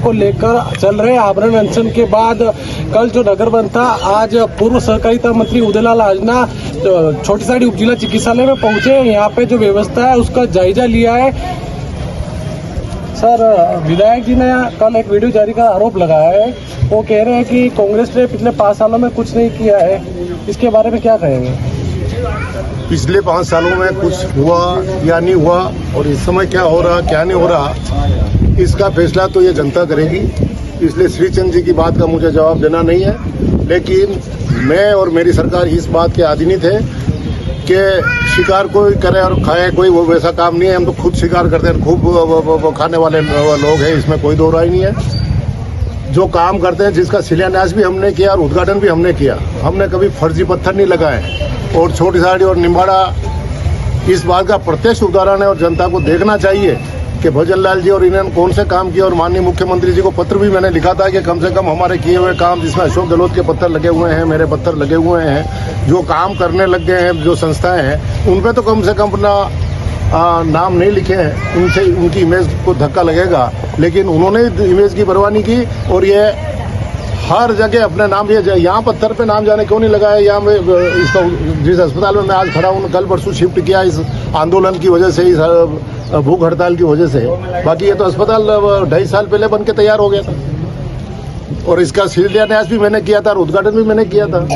को लेकर चल रहे आमरण अनशन के बाद कल जो नगर बंद था, आज पूर्व सहकारिता मंत्री उदयलाल आजना छोटी साड़ी उपजिला चिकित्सालय में पहुंचे। यहाँ पे जो व्यवस्था है उसका जायजा लिया है। सर, विधायक जी ने कल एक वीडियो जारी का आरोप लगाया है। वो कह रहे हैं कि कांग्रेस ने पिछले 5 सालों में कुछ नहीं किया है। इसके बारे में क्या कहेंगे? पिछले 5 सालों में कुछ हुआ या नहीं हुआ और इस समय क्या हो रहा क्या नहीं हो रहा, इसका फैसला तो ये जनता करेगी। इसलिए श्रीचंद जी की बात का मुझे जवाब देना नहीं है, लेकिन मैं और मेरी सरकार इस बात के अधीन थे कि शिकार कोई करे और खाए कोई, वो वैसा काम नहीं है। हम तो खुद शिकार करते हैं, खूब खाने वाले लोग हैं, इसमें कोई दो राय नहीं है। जो काम करते हैं, जिसका शिलान्यास भी हमने किया और उद्घाटन भी हमने किया, हमने कभी फर्जी पत्थर नहीं लगाए। और छोटी साड़ी और निम्बाड़ा इस बात का प्रत्यक्ष उदाहरण है और जनता को देखना चाहिए कि भजन लाल जी और इन्होंने कौन से काम किए। और माननीय मुख्यमंत्री जी को पत्र भी मैंने लिखा था कि कम से कम हमारे किए हुए काम, जिसमें अशोक गहलोत के पत्थर लगे हुए हैं, मेरे पत्थर लगे हुए हैं, जो काम करने लग गए हैं, जो संस्थाएं हैं, उन पे तो कम से कम अपना नाम नहीं लिखे हैं। उनसे उनकी इमेज को धक्का लगेगा, लेकिन उन्होंने इमेज की परवाह नहीं की और ये हर जगह अपने नाम, ये यहाँ पत्थर पे नाम जाने क्यों नहीं लगाया। यहाँ में इसका जिस अस्पताल में मैं आज खड़ा हूँ, कल परसों शिफ्ट किया इस आंदोलन की वजह से, इस भूख हड़ताल की वजह से। बाकी ये तो अस्पताल 2.5 साल पहले बन के तैयार हो गया था और इसका शिलान्यास भी मैंने किया था और उद्घाटन भी मैंने किया था।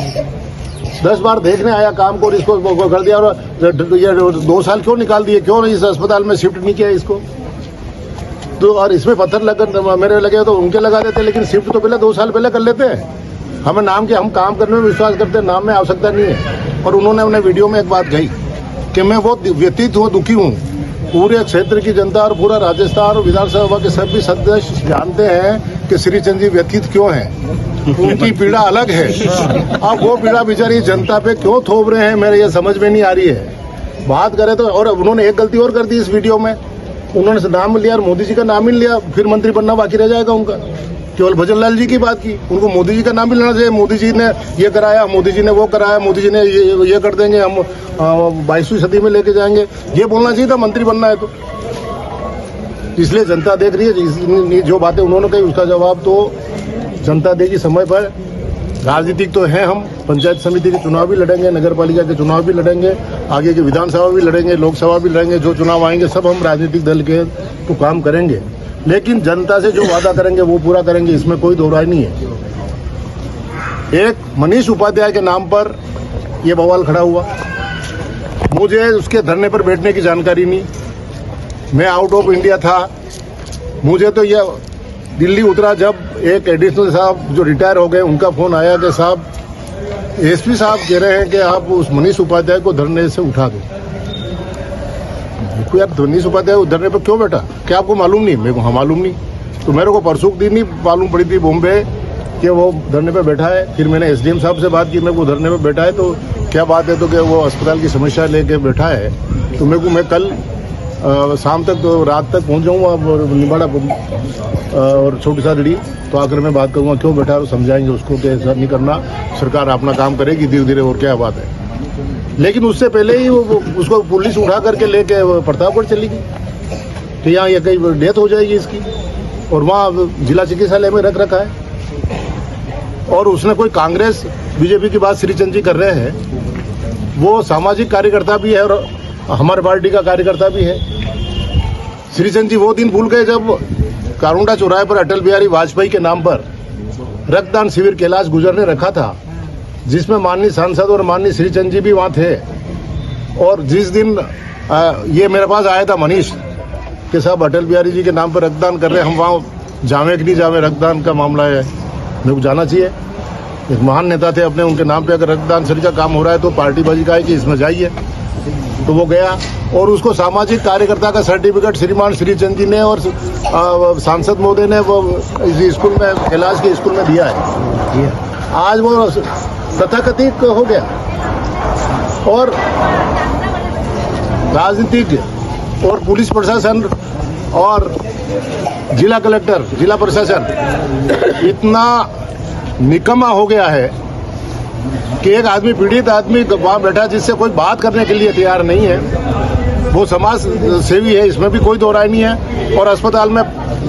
10 बार देखने आया काम को और इसको कर दिया। और ये 2 साल क्यों निकाल दिए, क्यों इस अस्पताल में शिफ्ट नहीं किया इसको? तो और इसमें पत्थर मेरे लगे तो उनके लगा देते, लेकिन शिफ्ट तो पहले 2 साल पहले कर लेते हैं। हमें नाम के, हम काम करने में विश्वास करते हैं, नाम में आवश्यकता नहीं है। और उन्होंने अपने वीडियो में एक बात कही कि मैं बहुत व्यतीत हूँ, दुखी हूँ। पूरे क्षेत्र की जनता और पूरा राजस्थान और विधानसभा के सभी सदस्य जानते हैं कि श्रीचंद जी व्यतीत क्यों हैं। उनकी पीड़ा अलग है। अब वो पीड़ा बेचारी जनता पे क्यों थोप रहे हैं, मेरे ये समझ में नहीं आ रही है। बात करें तो, और उन्होंने एक गलती और कर दी इस वीडियो में, उन्होंने नाम लिया और मोदी जी का नाम ही लिया, फिर मंत्री बनना बाकी रह जाएगा उनका। केवल भजन लाल जी की बात की, उनको मोदी जी का नाम भी लेना चाहिए। मोदी जी ने ये कराया, मोदी जी ने वो कराया, मोदी जी ने ये कर देंगे, हम 22वीं सदी में लेके जाएंगे, ये बोलना चाहिए था मंत्री बनना है तो। इसलिए जनता देख रही है, जो बातें उन्होंने कही उसका जवाब तो जनता देगी समय पर। राजनीतिक तो है, हम पंचायत समिति के चुनाव भी लड़ेंगे, नगर पालिका के चुनाव भी लड़ेंगे, आगे के विधानसभा भी लड़ेंगे, लोकसभा भी लड़ेंगे। जो चुनाव आएंगे सब हम राजनीतिक दल के तो काम करेंगे, लेकिन जनता से जो वादा करेंगे वो पूरा करेंगे, इसमें कोई दो राय नहीं है। एक मनीष उपाध्याय के नाम पर यह बवाल खड़ा हुआ, मुझे उसके धरने पर बैठने की जानकारी नहीं, मैं आउट ऑफ इंडिया था। मुझे तो यह दिल्ली उतरा जब एक एडिशनल साहब जो रिटायर हो गए, उनका फोन आया कि साहब एसपी साहब कह रहे हैं कि आप उस मनीष उपाध्याय को धरने से उठा दो। यार, मनीष उपाध्याय धरने पर क्यों बैठा, क्या आपको मालूम नहीं? मेरे को हाँ मालूम नहीं। तो मेरे को परसों दिन ही मालूम पड़ी थी बॉम्बे कि वो धरने पर बैठा है। फिर मैंने एसडीएम साहब से बात की, मेरे को धरने पर बैठा है तो क्या बात है, तो कि वो अस्पताल की समस्या लेके बैठा है। तो मेरे को, मैं कल शाम तक तो रात तक पहुंच जाऊँगा निम्बाड़ा और छोटी साड़ी, तो आकर मैं बात करूँगा क्यों बैठा है, समझाएंगे उसको कि ऐसा नहीं करना, सरकार अपना काम करेगी धीरे धीरे, और क्या बात है। लेकिन उससे पहले ही वो उसको पुलिस उठा करके लेके प्रतापगढ़ चली गई कि यहाँ ये कहीं डेथ हो जाएगी इसकी, और वहाँ जिला चिकित्सालय में रख रखा है। और उसने कोई कांग्रेस बीजेपी की बात श्रीचंद जी कर रहे हैं, वो सामाजिक कार्यकर्ता भी है और हमारे पार्टी का कार्यकर्ता भी है। श्रीचंद जी वो दिन भूल गए जब कारुंडा चौराहे पर अटल बिहारी वाजपेयी के नाम पर रक्तदान शिविर कैलाश गुजर ने रखा था, जिसमें माननीय सांसद और माननीय श्रीचंद जी भी वहाँ थे। और जिस दिन ये मेरे पास आया था मनीष कि साहब अटल बिहारी जी के नाम पर रक्तदान कर रहे हैं, हम वहाँ जावे कि नहीं जावे, रक्तदान का मामला है, मेरे को जाना चाहिए। एक महान नेता थे, अपने उनके नाम पे अगर रक्तदान शरीर का काम हो रहा है तो पार्टीबाजी का है कि इसमें जाइए। तो वो गया और उसको सामाजिक कार्यकर्ता का सर्टिफिकेट श्रीमान श्रीचंद जी ने और सांसद महोदय ने वो इस स्कूल में, कैलाश के स्कूल में दिया है। आज वो तथाकथित हो गया और राजनीतिक और पुलिस प्रशासन और जिला कलेक्टर, जिला प्रशासन इतना निकम्मा हो गया है कि एक आदमी, पीड़ित आदमी वहाँ बैठा जिससे कोई बात करने के लिए तैयार नहीं है। वो समाज सेवी है, इसमें भी कोई दो राय नहीं है। और अस्पताल में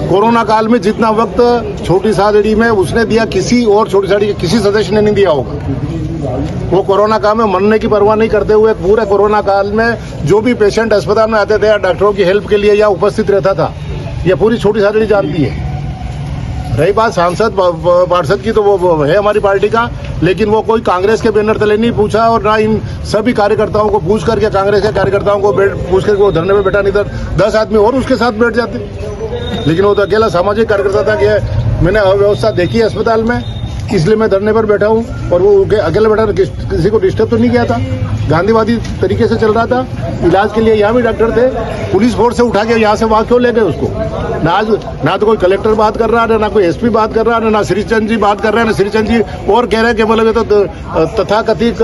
कोरोना काल में जितना वक्त छोटी सादड़ी में उसने दिया, किसी और छोटी सादड़ी के किसी सदस्य ने नहीं दिया होगा। वो कोरोना काल में मरने की परवाह नहीं करते हुए पूरे कोरोना काल में जो भी पेशेंट अस्पताल में आते थे या डॉक्टरों की हेल्प के लिए या उपस्थित रहता था, ये पूरी छोटी सादड़ी जानती है। रही बात सांसद पार्षद की, तो वो है हमारी पार्टी का, लेकिन वो कोई कांग्रेस के बैनर तले नहीं पूछा और ना इन सभी कार्यकर्ताओं को पूछ करके, कांग्रेस के कार्यकर्ताओं को पूछ करके वो धरने में बैठा, नहीं था 10 आदमी और उसके साथ बैठ जाते। लेकिन वो तो अकेला सामाजिक कार्यकर्ता था कि मैंने अव्यवस्था देखी है अस्पताल में, इसलिए मैं धरने पर बैठा हूँ। और वो अकेले बैठा, किसी को डिस्टर्ब तो नहीं किया था, गांधीवादी तरीके से चल रहा था। इलाज के लिए यहाँ भी डॉक्टर थे, पुलिस फोर्स से उठा के यहाँ से वहाँ क्यों ले गए उसको? ना तो कोई कलेक्टर बात कर रहा है, ना कोई एसपी बात कर रहा है, ना श्रीचंद जी बात कर रहे हैं, ना श्रीचंद जी और कह रहे हैं कि मतलब ये तो तथाकथित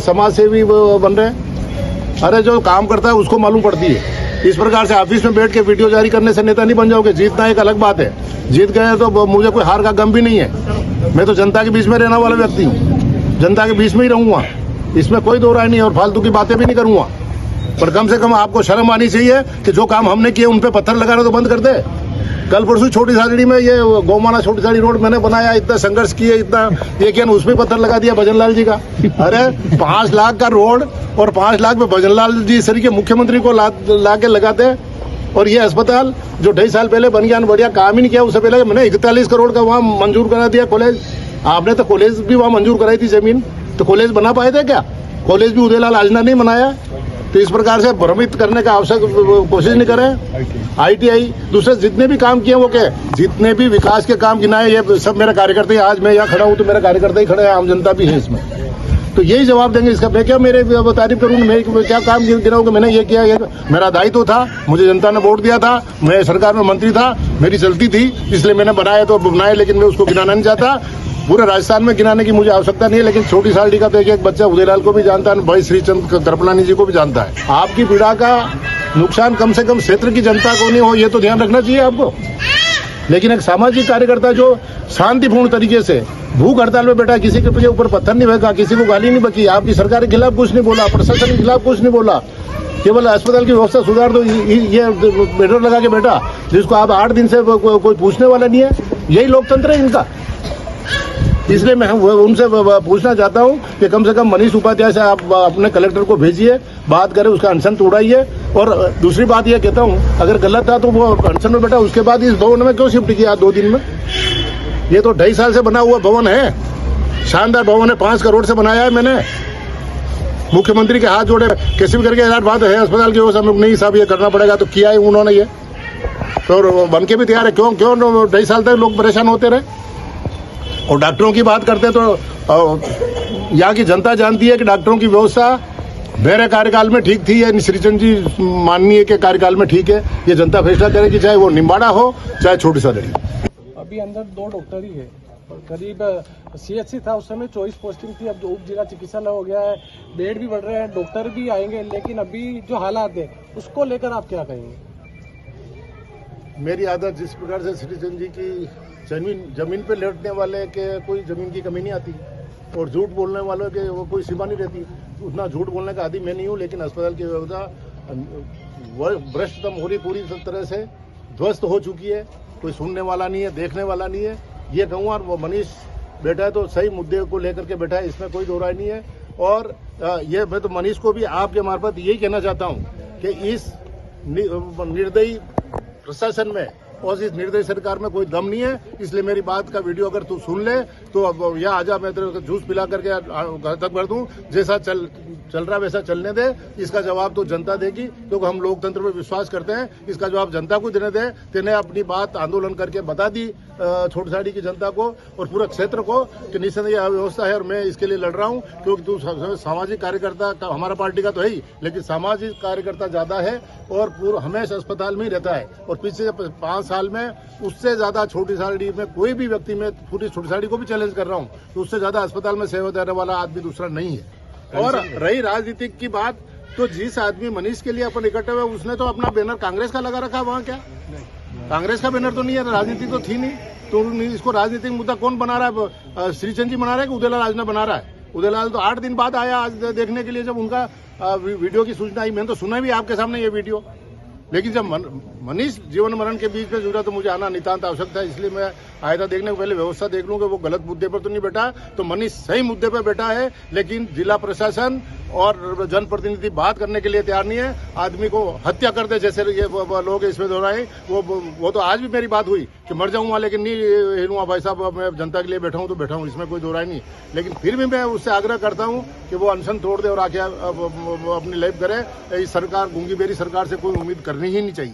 समाज सेवी बन रहे हैं। अरे जो काम करता है उसको मालूम पड़ती है। इस प्रकार से ऑफिस में बैठ के वीडियो जारी करने से नेता नहीं बन जाओगे। जीतना एक अलग बात है, जीत गए तो मुझे कोई हार का गम भी नहीं है। मैं तो जनता के बीच में रहने वाला व्यक्ति हूँ, जनता के बीच में ही रहूंगा, इसमें कोई दो राय नहीं है और फालतू की बातें भी नहीं करूंगा। पर कम से कम आपको शर्म आनी चाहिए कि जो काम हमने किए उन पे पत्थर लगाना तो बंद कर दे। कल परसों छोटी सादड़ी में ये गौमाना छोटी सादड़ी रोड मैंने बनाया, इतना संघर्ष किए, इतना ये किया, उसमें पत्थर लगा दिया भजनलाल जी का। अरे 5 लाख का रोड और 5 लाख में भजनलाल जी सर के मुख्यमंत्री को ला के लगाते। और ये अस्पताल जो 2.5 साल पहले बन गया, बढ़िया काम ही नहीं किया। उससे पहले मैंने 41 करोड़ का वहाँ मंजूर करा दिया कॉलेज। आपने तो कॉलेज भी वहाँ मंजूर कराई थी जमीन, तो कॉलेज बना पाए थे क्या? कॉलेज भी उदयलाल आजना नहीं बनाया। तो इस प्रकार से भ्रमित करने का आवश्यक कोशिश नहीं करें। ITI दूसरे जितने भी काम किए वो क्या, जितने भी विकास के काम गिनाए, ये सब मेरे कार्यकर्ता ही। आज मैं यहाँ खड़ा हूँ तो मेरे कार्यकर्ता ही खड़े हैं, आम जनता भी है इसमें। तो यही जवाब देंगे इसका। मैं क्या मेरे तारीफ करूँ, मैं क्या काम गिनाऊँ कि मैंने ये किया? ये मेरा दायित्व था, मुझे जनता ने वोट दिया था, मैं सरकार में मंत्री था, मेरी चलती थी, इसलिए मैंने बनाया तो बनाए, लेकिन मैं उसको गिनाना नहीं चाहता। पूरे राजस्थान में गिनाने की मुझे आवश्यकता नहीं है। लेकिन छोटी सादड़ी का तो एक बच्चा उदयलाल को भी जानता है, भाई श्रीचंद कृपलानी जी को भी जानता है। आपकी पीड़ा का नुकसान कम से कम क्षेत्र की जनता को नहीं हो, ये तो ध्यान रखना चाहिए आपको। लेकिन एक सामाजिक कार्यकर्ता जो शांतिपूर्ण तरीके से भूख हड़ताल में बैठा, किसी के ऊपर पत्थर नहीं फेंका, किसी को गाली नहीं बकी, आपकी सरकार के खिलाफ कुछ नहीं बोला, प्रशासन के खिलाफ कुछ नहीं बोला, केवल अस्पताल की व्यवस्था सुधार दो, ये बैनर लगा के बैठा, जिसको आप 8 दिन से कोई पूछने वाला नहीं है। यही लोकतंत्र है इनका। इसलिए मैं उनसे पूछना चाहता हूं कि कम से कम मनीष उपाध्याय से आप अपने कलेक्टर को भेजिए, बात करें, उसका अनशन तोड़ाइए। और दूसरी बात ये कहता हूं, अगर गलत था तो वो अनशन में बैठा, उसके बाद इस भवन में क्यों शिफ्ट किया 2 दिन में? ये तो 2.5 साल से बना हुआ भवन है, शानदार भवन है, 5 करोड़ से बनाया है मैंने। मुख्यमंत्री के हाथ जोड़े, कैसे भी करके यार बात है अस्पताल की व्यवस्था में, नहीं साहब ये करना पड़ेगा, तो किया है उन्होंने ये, तो बन के भी तैयार है। क्यों 2.5 साल तक लोग परेशान होते रहे? और डॉक्टरों की बात करते हैं तो यहाँ की जनता जानती है कि डॉक्टरों की व्यवस्था मेरे कार्यकाल में ठीक थी या श्रीचंद जी माननीय के कार्यकाल में ठीक है, ये जनता फैसला करेगी, चाहे वो निम्बाड़ा हो चाहे छोटी सादड़ी। अभी अंदर 2 डॉक्टर ही है, करीब CHC था उस समय 24 पोस्टिंग थी, अब जो उप जिला चिकित्सालय हो गया है, बेड भी बढ़ रहे हैं, डॉक्टर भी आएंगे। लेकिन अभी जो हालात है उसको लेकर आप क्या कहेंगे? मेरी आदत जिस प्रकार से श्रीचंद जी की जमीन पे लेटने वाले के कोई जमीन की कमी नहीं आती, और झूठ बोलने वालों के वो कोई सीमा नहीं रहती, उतना झूठ बोलने का आदि मैं नहीं हूँ। लेकिन अस्पताल की व्यवस्था भ्रष्टतम हो रही, पूरी तरह से ध्वस्त हो चुकी है, कोई सुनने वाला नहीं है, देखने वाला नहीं है। ये कहूँ, और वो मनीष बैठा है तो सही मुद्दे को लेकर के बैठा है, इसमें कोई दो राय नहीं है। और ये मैं तो मनीष को भी आपके मार्फत यही कहना चाहता हूँ कि इस निर्दयी प्रशासन में और इस निर्दयी सरकार में कोई दम नहीं है। इसलिए मेरी बात का वीडियो अगर तू सुन ले तो अब यहाँ आजा, मैं तेरे को जूस पिला करके घर तक भर दूं, जैसा चल रहा वैसा चलने दे। इसका जवाब तो जनता देगी, क्योंकि हम लोकतंत्र में विश्वास करते हैं। इसका जवाब जनता को देने दे। तेने अपनी बात आंदोलन करके बता दी छोटी साड़ी की जनता को और पूरे क्षेत्र को कि निस्संदेह यह व्यवस्था है और मैं इसके लिए लड़ रहा हूँ, क्योंकि तू सामाजिक कार्यकर्ता का, हमारा पार्टी का तो है ही, लेकिन सामाजिक कार्यकर्ता ज्यादा है और पूरा हमेशा अस्पताल में ही रहता है। और पिछले 5 साल में उससे ज्यादा छोटी साड़ी में कोई भी व्यक्ति, में पूरी छोटी साड़ी को भी चैलेंज कर रहा हूँ, तो उससे ज्यादा अस्पताल में सेवा देने वाला आदमी दूसरा नहीं है। और रही राजनीतिक की बात, तो जिस आदमी मनीष के लिए अपन इकट्ठे हुए, उसने तो अपना बैनर कांग्रेस का लगा रखा। वहाँ क्या कांग्रेस का बैनर तो नहीं है, राजनीति तो थी नहीं। तो इसको राजनीतिक मुद्दा कौन बना रहा है? श्रीचंद जी बना रहा है कि उदयलाल आजना बना रहा है? उदयलाल तो 8 दिन बाद आया आज देखने के लिए, जब उनका वीडियो की सूचना आई, मैंने तो सुना भी आपके सामने ये वीडियो। लेकिन जब मनीष जीवन मरण के बीच में जुड़ा तो मुझे आना नितांत आवश्यक था, इसलिए मैं आया था देखने को। पहले व्यवस्था देख लूं कि वो गलत मुद्दे पर तो नहीं बैठा, तो मनीष सही मुद्दे पर बैठा है। लेकिन जिला प्रशासन और जनप्रतिनिधि बात करने के लिए तैयार नहीं है। आदमी को हत्या कर दे जैसे ये लोग इसमें दोहराए, वो तो आज भी मेरी बात हुई कि मर जाऊंगा लेकिन नहीं हिलूंगा भाई साहब, मैं जनता के लिए बैठा हूं तो बैठा हूं, इसमें कोई दोहराई नहीं। लेकिन फिर भी मैं उससे आग्रह करता हूं कि वो अनशन तोड़ दे और आके अपनी लाइफ करे। इस सरकार, गूंगी बेरी सरकार से कोई उम्मीद करनी ही नहीं चाहिए।